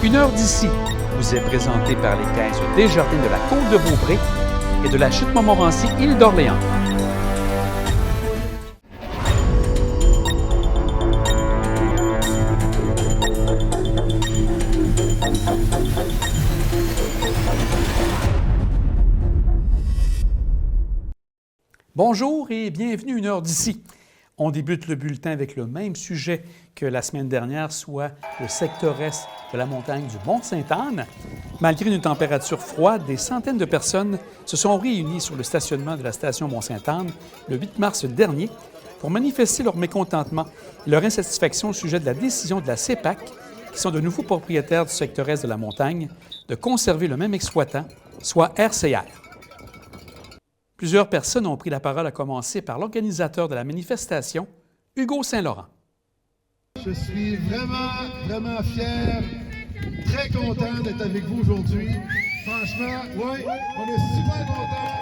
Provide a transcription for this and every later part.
Une heure d'ici vous est présentée par les caisses Desjardins de la Côte-de-Beaupré et de la Chute Montmorency, île d'Orléans. Bonjour et bienvenue une heure d'ici. On débute le bulletin avec le même sujet que la semaine dernière, soit le secteur est de la montagne du Mont-Sainte-Anne. Malgré une température froide, des centaines de personnes se sont réunies sur le stationnement de la station Mont-Sainte-Anne le 8 mars dernier pour manifester leur mécontentement et leur insatisfaction au sujet de la décision de la CEPAC, qui sont de nouveaux propriétaires du secteur est de la montagne, de conserver le même exploitant, soit RCR. Plusieurs personnes ont pris la parole, à commencer par l'organisateur de la manifestation, Hugo Saint-Laurent. Je suis vraiment fier, très content d'être avec vous aujourd'hui. Franchement, oui, on est super contents.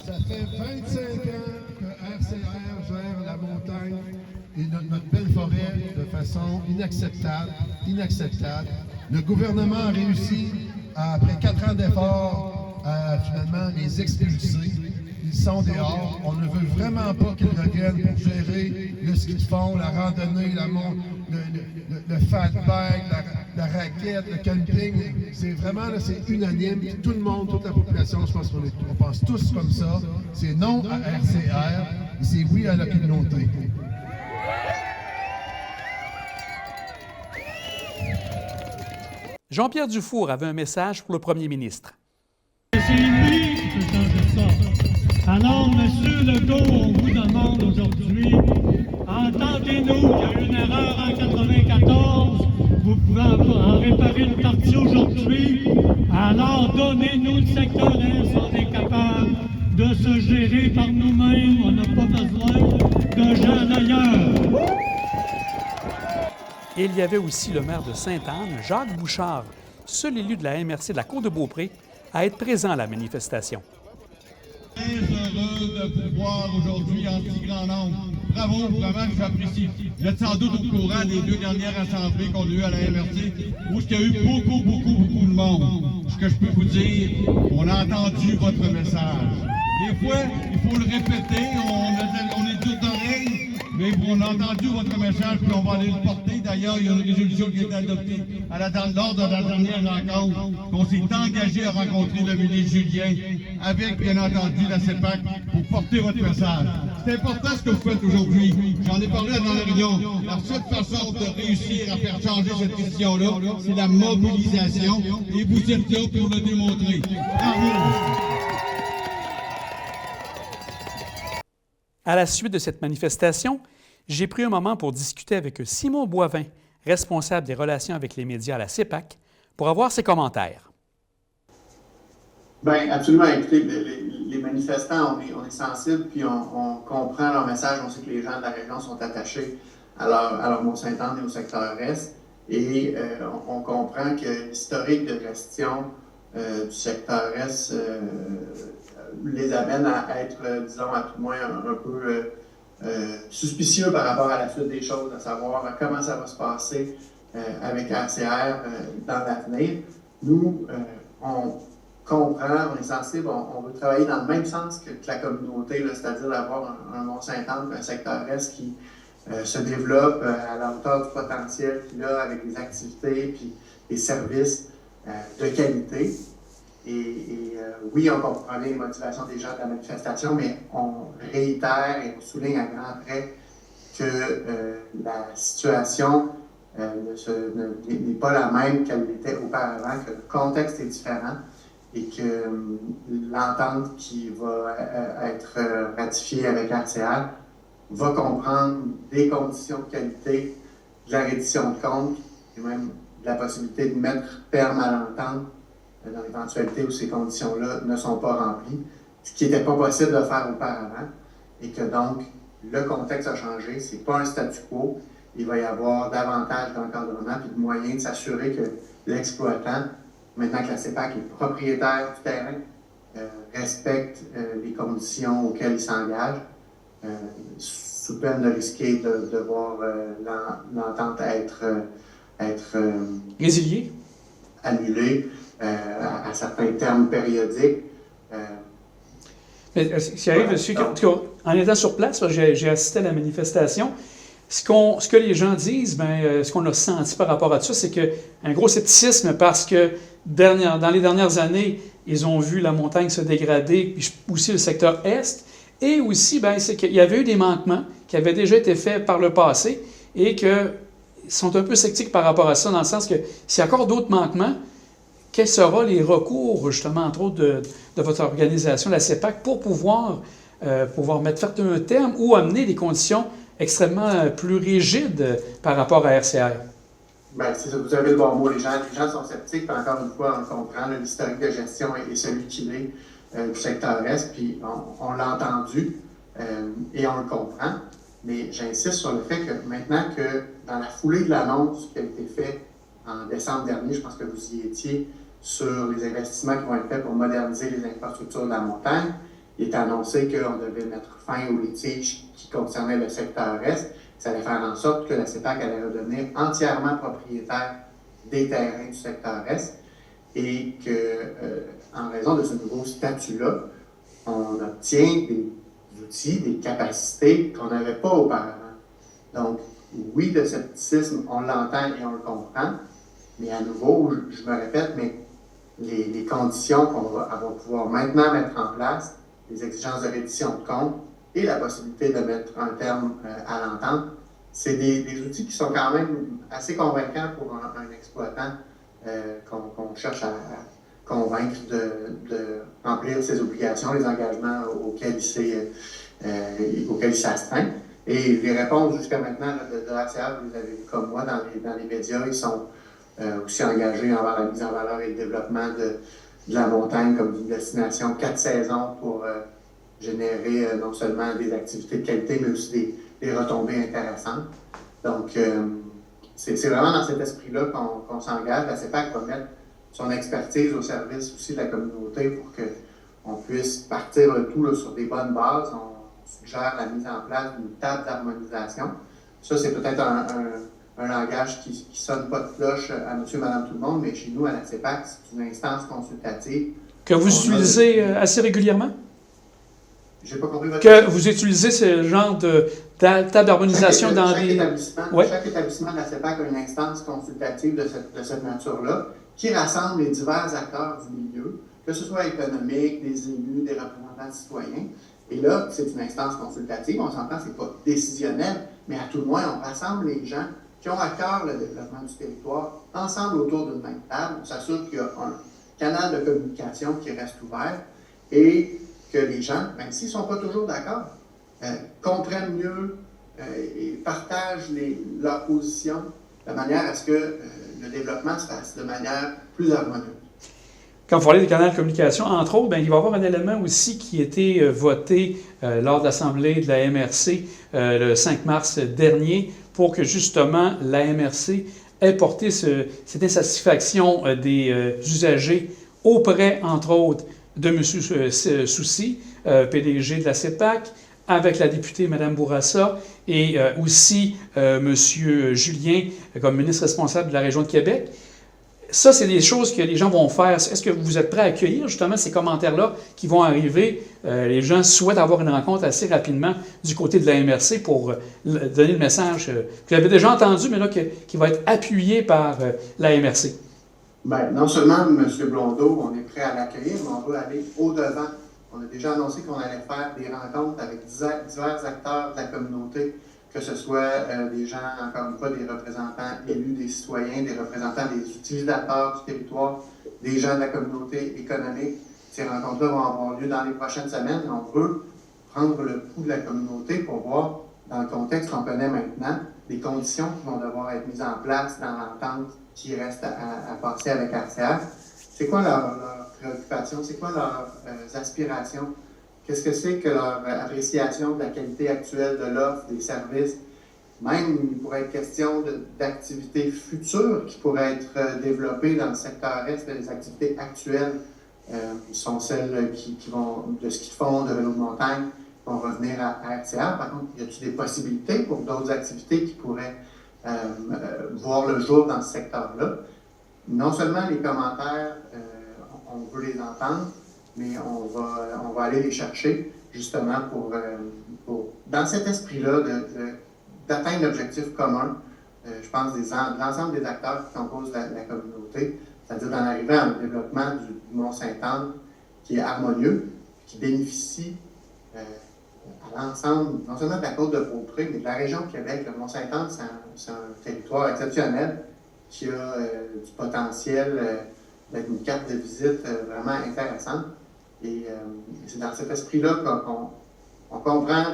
Ça fait 25 ans que RCR gère la montagne et notre belle forêt de façon inacceptable. Le gouvernement a réussi, après 4 ans d'efforts, à finalement les expulser. Ils sont dehors. On ne veut vraiment pas qu'ils reviennent pour gérer le ski de fond, la randonnée, le fat bike, la raquette, le camping. C'est vraiment, là, c'est unanime. Tout le monde, toute la population, je pense qu'on pense tous comme ça. C'est non à RCR et c'est oui à la communauté. Jean-Pierre Dufour avait un message pour le premier ministre. C'est lui qui peut changer ça. Alors, M. Legault, on vous demande aujourd'hui, entendez-nous, il y a eu une erreur en 94, vous pouvez en réparer une partie aujourd'hui, alors donnez-nous le secteur est, on est capable de se gérer par nous-mêmes, on n'a pas besoin de gens d'ailleurs. Et il y avait aussi le maire de Sainte-Anne, Jacques Bouchard, seul élu de la MRC de la Côte-de-Beaupré, à être présent à la manifestation. Très heureux de pouvoir aujourd'hui en si grand nombre. Bravo, vraiment, j'apprécie. Vous êtes sans doute au courant des 2 dernières assemblées qu'on a eues à la MRC, où il y a eu beaucoup de monde. Ce que je peux vous dire, on a entendu votre message. Des fois, il faut le répéter, on est tous d'oreilles, mais on a entendu votre message, puis on va aller le porter. D'ailleurs, il y a une résolution qui a été adoptée lors de la dernière rencontre, qu'on s'est engagé à rencontrer le ministre Julien, avec, bien entendu, la CEPAC, pour porter votre message. C'est important ce que vous faites aujourd'hui. J'en ai parlé dans la réunion. La seule façon de réussir à faire changer cette décision-là, c'est la mobilisation, et vous êtes là pour le démontrer. Bravo! À la suite de cette manifestation, j'ai pris un moment pour discuter avec Simon Boivin, responsable des relations avec les médias à la CEPAC, pour avoir ses commentaires. Bien, absolument. Écoutez, les manifestants, on est sensibles, puis on comprend leur message. On sait que les gens de la région sont attachés à leur Mont-Sainte-Anne et au secteur est. Et on comprend que l'historique de gestion du secteur est les amène à être, disons, à tout le moins un peu suspicieux par rapport à la suite des choses, à savoir comment ça va se passer avec RCR dans l'avenir. Nous, on comprend, on est sensible, on veut travailler dans le même sens que la communauté, là, c'est-à-dire d'avoir un Mont-Sainte-Anne, un secteur est qui se développe à la hauteur du potentiel qu'il a avec des activités puis des services de qualité. Et oui, on comprend bien les motivations des gens de la manifestation, mais on réitère et on souligne à grands traits que la situation n'est pas la même qu'elle était auparavant, que le contexte est différent et que l'entente qui va être ratifiée avec RCR va comprendre des conditions de qualité, de la reddition de comptes et même de la possibilité de mettre terme à l'entente dans l'éventualité où ces conditions-là ne sont pas remplies, ce qui n'était pas possible de faire auparavant, et que donc le contexte a changé, c'est pas un statu quo, il va y avoir davantage d'encadrement et de moyens de s'assurer que l'exploitant, maintenant que la CEPAC est propriétaire du terrain, respecte les conditions auxquelles il s'engage. sous peine de risquer de voir l'entente être Résilié? annulée à certains termes périodiques. Mais ce qui arrive, en étant sur place, j'ai assisté à la manifestation. Ce que les gens disent, ce qu'on a senti par rapport à ça, c'est qu'un gros scepticisme parce que dans les dernières années, ils ont vu la montagne se dégrader, puis aussi le secteur Est, et aussi, c'est qu'il y avait eu des manquements qui avaient déjà été faits par le passé et qu'ils sont un peu sceptiques par rapport à ça, dans le sens que s'il y a encore d'autres manquements, quels seront les recours, justement, entre autres, de votre organisation, la CEPAC, pour pouvoir mettre faire un terme ou amener des conditions extrêmement plus rigides par rapport à RCR? C'est ça, vous avez le bon mot. Les gens sont sceptiques, puis encore une fois, on comprend l'historique de gestion et celui qu'il est du secteur Est, puis on l'a entendu et on le comprend. Mais j'insiste sur le fait que maintenant que dans la foulée de l'annonce qui a été faite en décembre dernier, je pense que vous y étiez, sur les investissements qui vont être faits pour moderniser les infrastructures de la montagne, il est annoncé qu'on devait mettre fin aux litiges qui concernaient le secteur Est. Ça allait faire en sorte que la CEPAC allait redevenir entièrement propriétaire des terrains du secteur Est et qu'en raison de ce nouveau statut-là, on obtient des outils, des capacités qu'on n'avait pas auparavant. Donc, oui, le scepticisme, on l'entend et on le comprend, mais à nouveau, je me répète, mais les conditions qu'on va pouvoir maintenant mettre en place, les exigences de reddition de compte et la possibilité de mettre un terme à l'entente, c'est des outils qui sont quand même assez convaincants pour un exploitant qu'on cherche à convaincre de remplir ses obligations, les engagements auxquels il s'astreint. Et les réponses jusqu'à maintenant de RCR, vous les avez vues comme moi dans les médias, ils sont aussi engagés envers la mise en valeur et le développement de la montagne comme une destination 4 saisons pour générer non seulement des activités de qualité, mais aussi des retombées intéressantes. Donc, c'est vraiment dans cet esprit-là qu'on s'engage. La CEPAC va mettre son expertise au service aussi de la communauté pour qu'on puisse partir le tout là, sur des bonnes bases. On suggère la mise en place d'une table d'harmonisation. Ça, c'est peut-être un langage qui sonne pas de cloche à monsieur, madame, tout le monde, mais chez nous, à la CEPAC, c'est une instance consultative. Que vous utilisez assez régulièrement? J'ai pas compris votre question. Que vous utilisez ce genre de table d'harmonisation dans des... Chaque établissement de la CEPAC a une instance consultative de cette nature-là qui rassemble les divers acteurs du milieu, que ce soit économique, des élus, des représentants citoyens. Et là, c'est une instance consultative, on s'entend, c'est pas décisionnel, mais à tout le moins, on rassemble les gens qui ont à cœur le développement du territoire ensemble autour d'une même table. On s'assure qu'il y a un canal de communication qui reste ouvert et que les gens, même s'ils ne sont pas toujours d'accord, comprennent mieux et partagent leurs positions de manière à ce que le développement se fasse de manière plus harmonieuse. Quand vous parlez des canaux de communication, entre autres, il va y avoir un élément aussi qui a été voté lors de l'Assemblée de la MRC le 5 mars dernier pour que justement la MRC ait porté cette insatisfaction des usagers auprès, entre autres, de M. Soucy, PDG de la CEPAC, avec la députée Mme Bourassa et aussi M. Julien comme ministre responsable de la région de Québec. Ça, c'est des choses que les gens vont faire. Est-ce que vous êtes prêt à accueillir justement ces commentaires-là qui vont arriver? Les gens souhaitent avoir une rencontre assez rapidement du côté de la MRC pour donner le message que vous avez déjà entendu, mais là, qui va être appuyé par la MRC. Bien, non seulement, M. Blondeau, on est prêt à l'accueillir, mais on veut aller au-devant. On a déjà annoncé qu'on allait faire des rencontres avec divers acteurs de la communauté, que ce soit des gens, encore une fois, des représentants élus, des citoyens, des représentants des utilisateurs du territoire, des gens de la communauté économique. Ces rencontres-là vont avoir lieu dans les prochaines semaines et on veut prendre le pouls de la communauté pour voir, dans le contexte qu'on connaît maintenant, les conditions qui vont devoir être mises en place dans l'entente qui reste à passer avec RCR. C'est quoi leur préoccupation? C'est quoi leurs aspirations? Qu'est-ce que c'est que leur appréciation de la qualité actuelle de l'offre, des services? Même, il pourrait être question d'activités futures qui pourraient être développées dans le secteur Est. Les activités actuelles sont celles qui vont de ski de fond, de vélo de montagne vont revenir à RCR. Par contre, y a-t-il des possibilités pour d'autres activités qui pourraient voir le jour dans ce secteur-là? Non seulement les commentaires, on veut les entendre, mais on va aller les chercher justement pour dans cet esprit-là, d'atteindre l'objectif commun, je pense, de l'ensemble des acteurs qui composent la communauté, c'est-à-dire d'en arriver à un développement du Mont-Sainte-Anne qui est harmonieux, qui bénéficie à l'ensemble, non seulement de la côte de Beaupré, mais de la région de Québec. Le Mont-Sainte-Anne, c'est un territoire exceptionnel qui a du potentiel d'être une carte de visite vraiment intéressante. Et c'est dans cet esprit-là qu'on comprend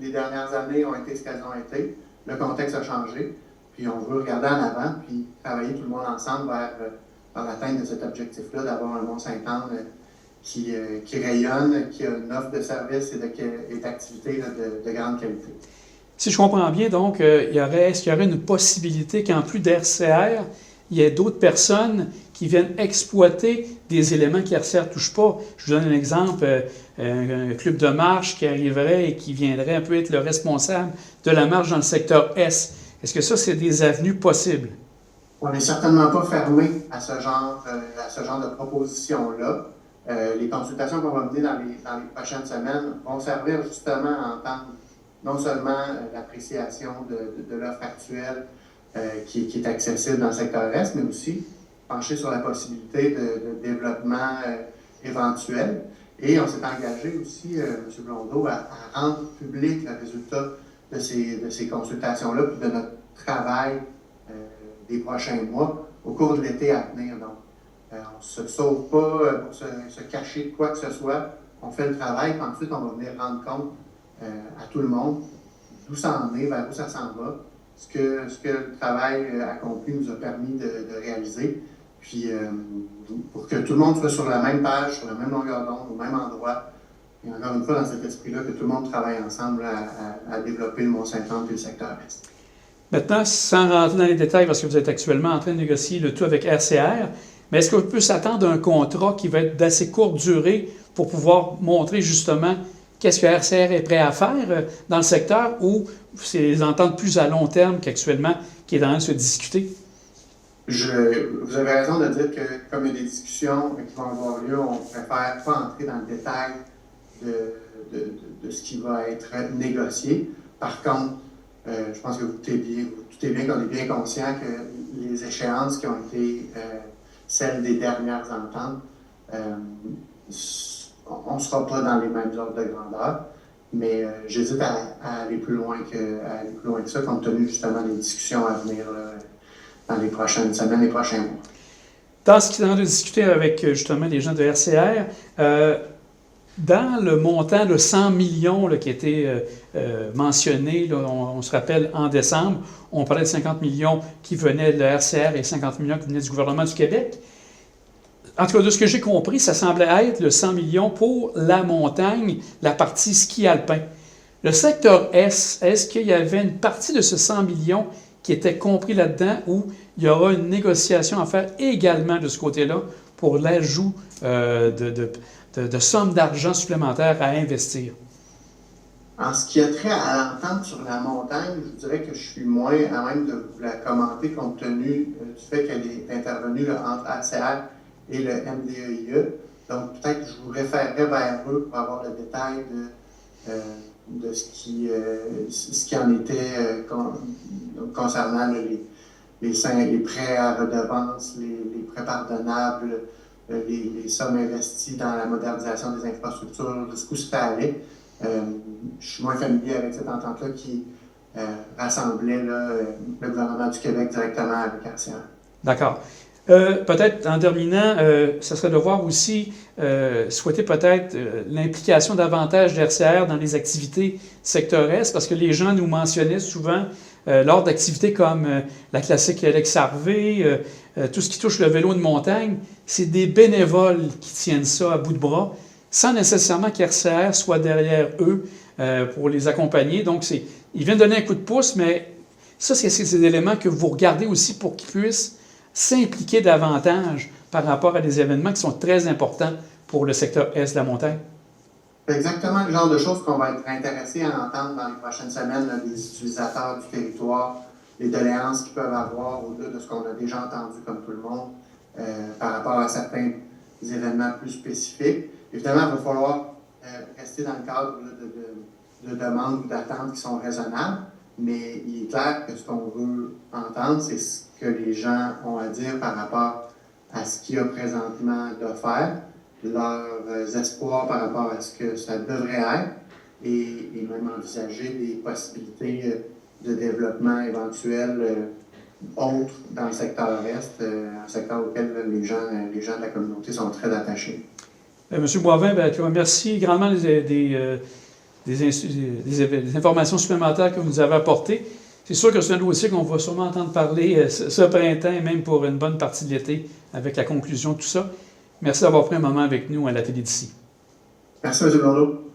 les dernières années ont été ce qu'elles ont été. Le contexte a changé. Puis on veut regarder en avant, puis travailler tout le monde ensemble vers l'atteinte de cet objectif-là, d'avoir un Mont-Sainte-Anne qui rayonne, qui a une offre de services et d'activités de grande qualité. Si je comprends bien, donc, est-ce qu'il y aurait une possibilité qu'en plus d'RCR, il y ait d'autres personnes qui viennent exploiter des éléments qu'RCR ne touche pas? Je vous donne un exemple, un club de marche qui arriverait et qui viendrait un peu être le responsable de la marche dans le secteur S. Est-ce que ça, c'est des avenues possibles? On n'est certainement pas fermé à ce genre de propositions-là. Les consultations qu'on va mener dans les prochaines semaines vont servir justement à entendre non seulement l'appréciation de l'offre actuelle qui est accessible dans le secteur Est, mais aussi pencher sur la possibilité de développement éventuel. Et on s'est engagé aussi, M. Blondeau, à rendre public le résultat de ces consultations-là, puis de notre travail des prochains mois au cours de l'été à venir. Donc, on ne se sauve pas pour se cacher de quoi que ce soit. On fait le travail, puis ensuite, on va venir rendre compte à tout le monde d'où ça en est, vers où ça s'en va, ce que le travail accompli nous a permis de réaliser, puis pour que tout le monde soit sur la même page, sur la même longueur d'onde, au même endroit, et encore une fois, dans cet esprit-là, que tout le monde travaille ensemble à développer le Mont-Sainte-Anne et le secteur Est. Maintenant, sans rentrer dans les détails, parce que vous êtes actuellement en train de négocier le tout avec RCR, mais est-ce qu'on peut s'attendre à un contrat qui va être d'assez courte durée pour pouvoir montrer justement qu'est-ce que RCR est prêt à faire dans le secteur, ou c'est des ententes plus à long terme qu'actuellement qui est en train de se discuter? Vous avez raison de dire que comme il y a des discussions qui vont avoir lieu, on préfère pas entrer dans le détail de ce qui va être négocié. Par contre, je pense que vous doutez bien qu'on est bien conscient que les échéances qui ont été celles des dernières ententes, on ne sera pas dans les mêmes ordres de grandeur, mais j'hésite à aller plus loin que ça, compte tenu justement des discussions à venir là, dans les prochaines semaines, les prochains mois. Dans ce qui est en train de discuter avec justement les gens de RCR, dans le montant de 100 millions là, qui a été mentionné, là, on se rappelle en décembre, on parlait de 50 millions qui venaient de RCR et 50 millions qui venaient du gouvernement du Québec. En tout cas, de ce que j'ai compris, ça semblait être le 100 millions pour la montagne, la partie ski alpin. Le secteur S, est-ce qu'il y avait une partie de ce 100 millions qui était compris là-dedans, ou il y aura une négociation à faire également de ce côté-là pour l'ajout de sommes d'argent supplémentaires à investir? En ce qui a trait à l'entente sur la montagne, je dirais que je suis moins à même de vous la commenter compte tenu du fait qu'elle est intervenue là, entre ACR et le MDEIE. Donc, peut-être que je vous référerai vers eux pour avoir le détail de ce qui en était concernant les prêts à redevance, les prêts pardonnables, les sommes investies dans la modernisation des infrastructures, jusqu'où ça allait. Je suis moins familier avec cette entente-là qui rassemblait là, le gouvernement du Québec directement avec RCR. D'accord. Peut-être en terminant, ce serait de voir aussi, souhaiter peut-être l'implication davantage d'RCR dans les activités secteur Est, parce que les gens nous mentionnaient souvent lors d'activités comme la classique Alex Harvey, tout ce qui touche le vélo de montagne, c'est des bénévoles qui tiennent ça à bout de bras, sans nécessairement qu'RCR soit derrière eux pour les accompagner. Donc, ils viennent donner un coup de pouce, mais ça, c'est des éléments que vous regardez aussi pour qu'ils puissent s'impliquer davantage par rapport à des événements qui sont très importants pour le secteur Est de la montagne? C'est exactement le genre de choses qu'on va être intéressé à entendre dans les prochaines semaines là, des utilisateurs du territoire, les doléances qu'ils peuvent avoir au-delà de ce qu'on a déjà entendu comme tout le monde par rapport à certains événements plus spécifiques. Évidemment, il va falloir rester dans le cadre là, de demandes ou d'attentes qui sont raisonnables, mais il est clair que ce qu'on veut entendre, c'est ce que les gens ont à dire par rapport à ce qu'il y a présentement d'offert, leurs espoirs par rapport à ce que ça devrait être et même envisager des possibilités de développement éventuel autres dans le secteur Est, un secteur auquel les gens de la communauté sont très attachés. Monsieur Boivin, merci grandement des informations supplémentaires que vous nous avez apportées. C'est sûr que c'est un dossier qu'on va sûrement entendre parler ce printemps et même pour une bonne partie de l'été avec la conclusion de tout ça. Merci d'avoir pris un moment avec nous à la télé d'ici. Merci, M. Blondeau.